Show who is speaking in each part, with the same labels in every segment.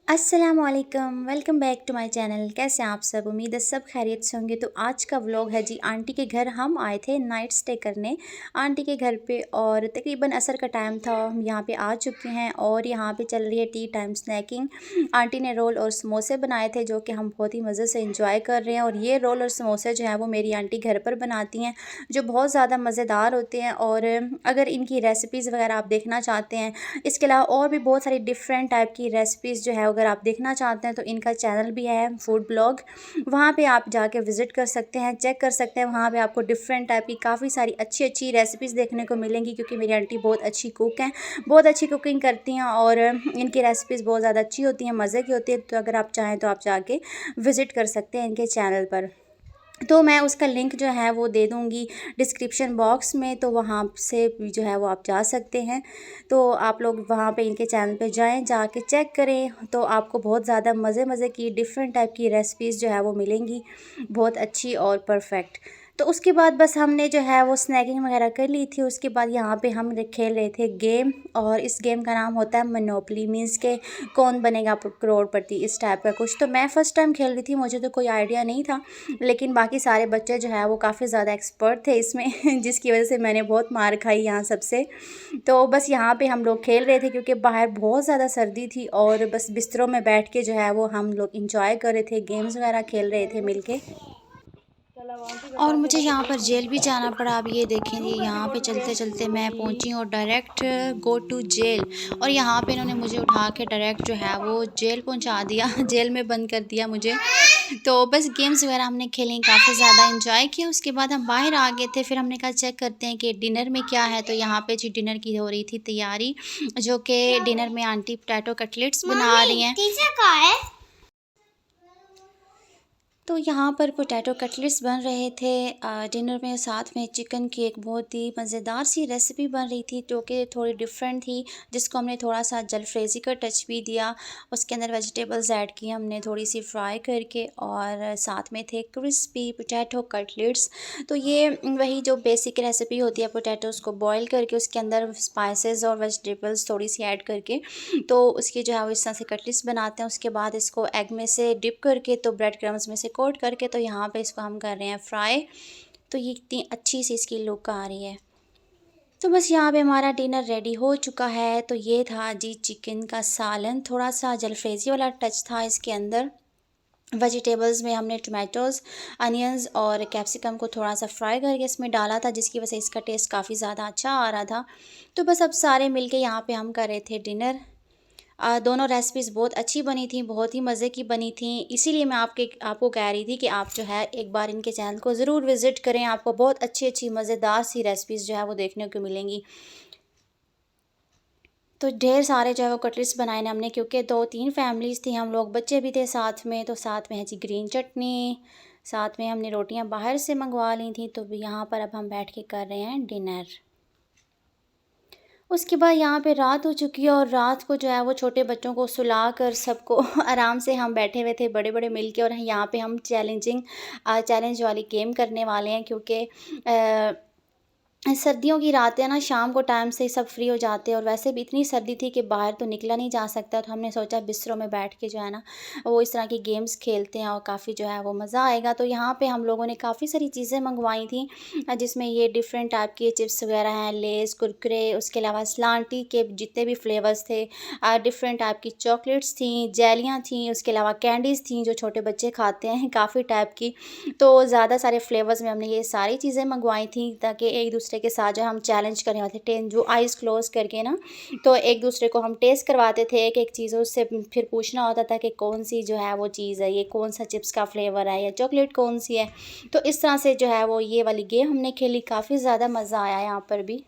Speaker 1: अस्सलामुअलैकुम, welcome back to my channel. कैसे हैं आप सब? उम्मीद है सब खैरियत से होंगे। तो आज का व्लॉग है जी आंटी के घर। हम आए थे नाइट स्टे करने आंटी के घर पे और तकरीबन असर का टाइम था। हम यहाँ पे आ चुके हैं और यहाँ पे चल रही है टी टाइम स्नैकिंग। आंटी ने रोल और समोसे बनाए थे जो कि हम बहुत ही मज़े से इंजॉय कर रहे हैं। और ये रोल और समोसे जो है वो मेरी आंटी घर पर बनाती हैं, जो बहुत ज़्यादा मज़ेदार होते हैं। और अगर इनकी रेसिपीज़ वगैरह आप देखना चाहते हैं, इसके अलावा और भी बहुत सारी डिफरेंट टाइप की रेसिपीज़ जो है अगर आप देखना चाहते हैं तो इनका चैनल भी है फूड ब्लॉग। वहाँ पे आप जाके विज़िट कर सकते हैं, चेक कर सकते हैं। वहाँ पे आपको डिफरेंट टाइप की काफ़ी सारी अच्छी अच्छी रेसिपीज़ देखने को मिलेंगी, क्योंकि मेरी आंटी बहुत अच्छी कुक हैं, बहुत अच्छी कुकिंग करती हैं और इनकी रेसिपीज़ बहुत ज़्यादा अच्छी होती हैं, मज़े की होती है। तो अगर आप चाहें तो आप जाके विज़िट कर सकते हैं इनके चैनल पर। तो मैं उसका लिंक जो है वो दे दूँगी डिस्क्रिप्शन बॉक्स में, तो वहाँ से भी जो है वो आप जा सकते हैं। तो आप लोग वहाँ पे इनके चैनल पे जाएँ, जाके चेक करें, तो आपको बहुत ज़्यादा मज़े मज़े की डिफरेंट टाइप की रेसिपीज़ जो है वो मिलेंगी, बहुत अच्छी और परफेक्ट। तो उसके बाद बस हमने जो है वो स्नैकिंग वगैरह कर ली थी। उसके बाद यहाँ पे हम खेल रहे थे गेम, और इस गेम का नाम होता है मोनोपोली। मीन्स के कौन बनेगा करोड़पति, इस टाइप का कुछ। तो मैं फ़र्स्ट टाइम खेल रही थी, मुझे तो कोई आइडिया नहीं था, लेकिन बाकी सारे बच्चे जो है वो काफ़ी ज़्यादा एक्सपर्ट थे इसमें जिसकी वजह से मैंने बहुत मार खाई यहाँ सबसे। तो बस यहाँ पे हम लोग खेल रहे थे क्योंकि बाहर बहुत ज़्यादा सर्दी थी, और बस बिस्तरों में बैठ के जो है वो हम लोग इंजॉय कर रहे थे, गेम्स वगैरह खेल रहे थे मिलके। और मुझे यहाँ पर जेल भी जाना पड़ा। आप ये देखें जी, यहाँ पे चलते चलते मैं पहुँची और डायरेक्ट गो टू जेल। और यहाँ पे इन्होंने मुझे उठा के डायरेक्ट जो है वो जेल पहुँचा दिया जेल में बंद कर दिया मुझे। तो बस गेम्स वगैरह हमने खेली, काफ़ी ज़्यादा इंजॉय किया। उसके बाद हम बाहर आ गए थे, फिर हमने कहा चेक करते हैं कि डिनर में क्या है। तो यहाँ पे जी डिनर की हो रही थी तैयारी, जो कि डिनर में आंटी पोटैटो कटलेट्स बना रही हैं। तो यहाँ पर पोटैटो कटलेट्स बन रहे थे डिनर में। साथ में चिकन की एक बहुत ही मज़ेदार सी रेसिपी बन रही थी, जो कि थोड़ी डिफरेंट थी, जिसको हमने थोड़ा सा जलफ्रेज़ी का टच भी दिया। उसके अंदर वेजिटेबल्स ऐड की हमने थोड़ी सी फ्राई करके, और साथ में थे क्रिस्पी पोटैटो कटलेट्स। तो ये वही जो बेसिक रेसिपी होती है, पोटैटोज़ को बॉयल करके उसके अंदर स्पाइसेस और वेजिटेबल्स थोड़ी सी ऐड करके, तो उसकी जो है वो इस तरह से कटलेट्स बनाते हैं। उसके बाद इसको एग में से डिप करके, तो ब्रेड क्रम्स में से कोट करके, तो यहाँ पे इसको हम कर रहे हैं फ्राई। तो ये इतनी अच्छी सी इसकी लुक आ रही है। तो बस यहाँ पे हमारा डिनर रेडी हो चुका है। तो ये था जी चिकन का सालन, थोड़ा सा जलफ्रेज़ी वाला टच था इसके अंदर। वेजिटेबल्स में हमने टमाटोज़, अनियंस और कैप्सिकम को थोड़ा सा फ्राई करके इसमें डाला था, जिसकी वजह से इसका टेस्ट काफ़ी ज़्यादा अच्छा आ रहा था। तो बस अब सारे मिलके यहाँ पे हम कर रहे थे डिनर। दोनों रेसिपीज़ बहुत अच्छी बनी थी, बहुत ही मज़े की बनी थी। इसीलिए मैं आपको कह रही थी कि आप जो है एक बार इनके चैनल को ज़रूर विज़िट करें। आपको बहुत अच्छी-अच्छी मज़ेदार सी रेसिपीज़ जो है वो देखने को मिलेंगी। तो ढेर सारे जो है वो कटलेट्स बनाए ना हमने, क्योंकि 2-3 फैमिलीज़ थी, हम लोग बच्चे भी थे साथ में। तो साथ में है जी ग्रीन चटनी, साथ में हमने रोटियाँ बाहर से मंगवा ली थी। तो यहाँ पर अब हम बैठ के कर रहे हैं डिनर। उसके बाद यहाँ पे रात हो चुकी है, और रात को जो है वो छोटे बच्चों को सुलाकर सबको आराम से हम बैठे हुए थे बड़े-बड़े मिलके। और यहाँ पे हम चैलेंज वाली गेम करने वाले हैं, क्योंकि सर्दियों की रातें हैं ना, शाम को टाइम से सब फ्री हो जाते हैं, और वैसे भी इतनी सर्दी थी कि बाहर तो निकला नहीं जा सकता। तो हमने सोचा बिस्तरों में बैठ के जो है ना वो इस तरह की गेम्स खेलते हैं, और काफ़ी जो है वो मज़ा आएगा। तो यहाँ पे हम लोगों ने काफ़ी सारी चीज़ें मंगवाई थी, जिसमें ये डिफरेंट टाइप के चिप्स वगैरह हैं, लेज़, कुरकुरे, उसके अलावा स्लांटी के जितने भी फ्लेवर्स थे, डिफरेंट टाइप की चॉकलेट्स थी, जेलियाँ थी, उसके अलावा कैंडीज़ थी जो छोटे बच्चे खाते हैं काफ़ी टाइप की। तो ज़्यादा सारे फ्लेवर्स में हमने ये सारी चीज़ें मंगवाई थी, ताकि एक दूसरे के साथ जो हम चैलेंज करने वाले थे, टेन जो आइज़ क्लोज़ करके ना, तो एक दूसरे को हम टेस्ट करवाते थे एक-एक चीज़ों से। फिर पूछना होता था कि कौन-सी जो है वो चीज़ है, ये कौन-सा चिप्स का फ्लेवर है या चॉकलेट कौन-सी है। तो इस तरह से जो है वो ये वाली गेम हमने खेली, काफ़ी ज़्यादा मज़ा आया यहाँ पर भी।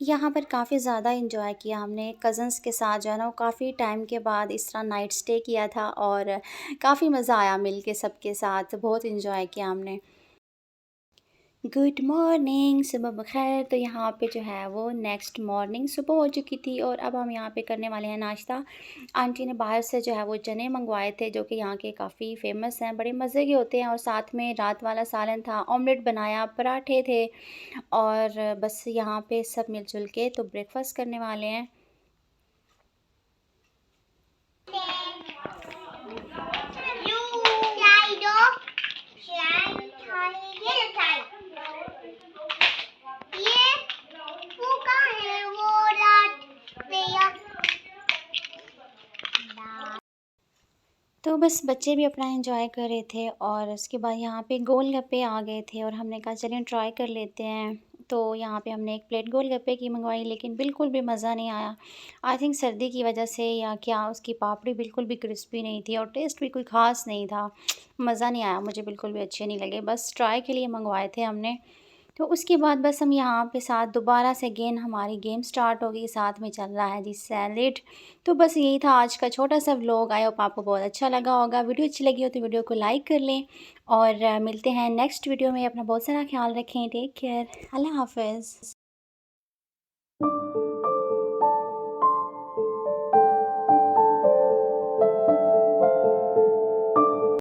Speaker 1: यहाँ पर काफ़ी ज़्यादा एंजॉय किया हमने कज़न्स के साथ, जो है ना वो काफ़ी टाइम के बाद इस तरह नाइट स्टे किया था, और काफ़ी मज़ा आया मिल के सबके साथ, बहुत एंजॉय किया हमने। गुड मॉर्निंग, सुबह बख़ैर। तो यहाँ पे जो है वो नेक्स्ट मॉर्निंग सुबह हो चुकी थी, और अब हम यहाँ पे करने वाले हैं नाश्ता। आंटी ने बाहर से जो है वो चने मंगवाए थे, जो कि यहाँ के काफ़ी फ़ेमस हैं, बड़े मज़े के होते हैं। और साथ में रात वाला सालन था, ऑमलेट बनाया, पराठे थे, और बस यहाँ पे सब मिलजुल के तो ब्रेकफ़ास्ट करने वाले हैं। तो बस बच्चे भी अपना एंजॉय कर रहे थे और उसके बाद यहाँ पे गोलगप्पे आ गए थे और हमने कहा चलिए ट्राई कर लेते हैं। तो यहाँ पे हमने 1 प्लेट गोलगप्पे की मंगवाई, लेकिन बिल्कुल भी मज़ा नहीं आया। आई थिंक सर्दी की वजह से या क्या, उसकी पापड़ी बिल्कुल भी क्रिस्पी नहीं थी और टेस्ट भी कोई ख़ास नहीं था। मज़ा नहीं आया, मुझे बिल्कुल भी अच्छे नहीं लगे, बस ट्राई के लिए मंगवाए थे हमने। तो उसके बाद बस हम यहाँ पे साथ दोबारा से अगेन हमारी गेम स्टार्ट हो गई, साथ में चल रहा है जी सैलेड। तो बस यही था आज का छोटा-सा व्लॉग। आई होप आपको बहुत अच्छा लगा होगा। वीडियो अच्छी लगी हो तो वीडियो को लाइक कर लें और मिलते हैं नेक्स्ट वीडियो में। अपना बहुत सारा ख़्याल रखें। Take care. अल्लाह हाफ़िज़।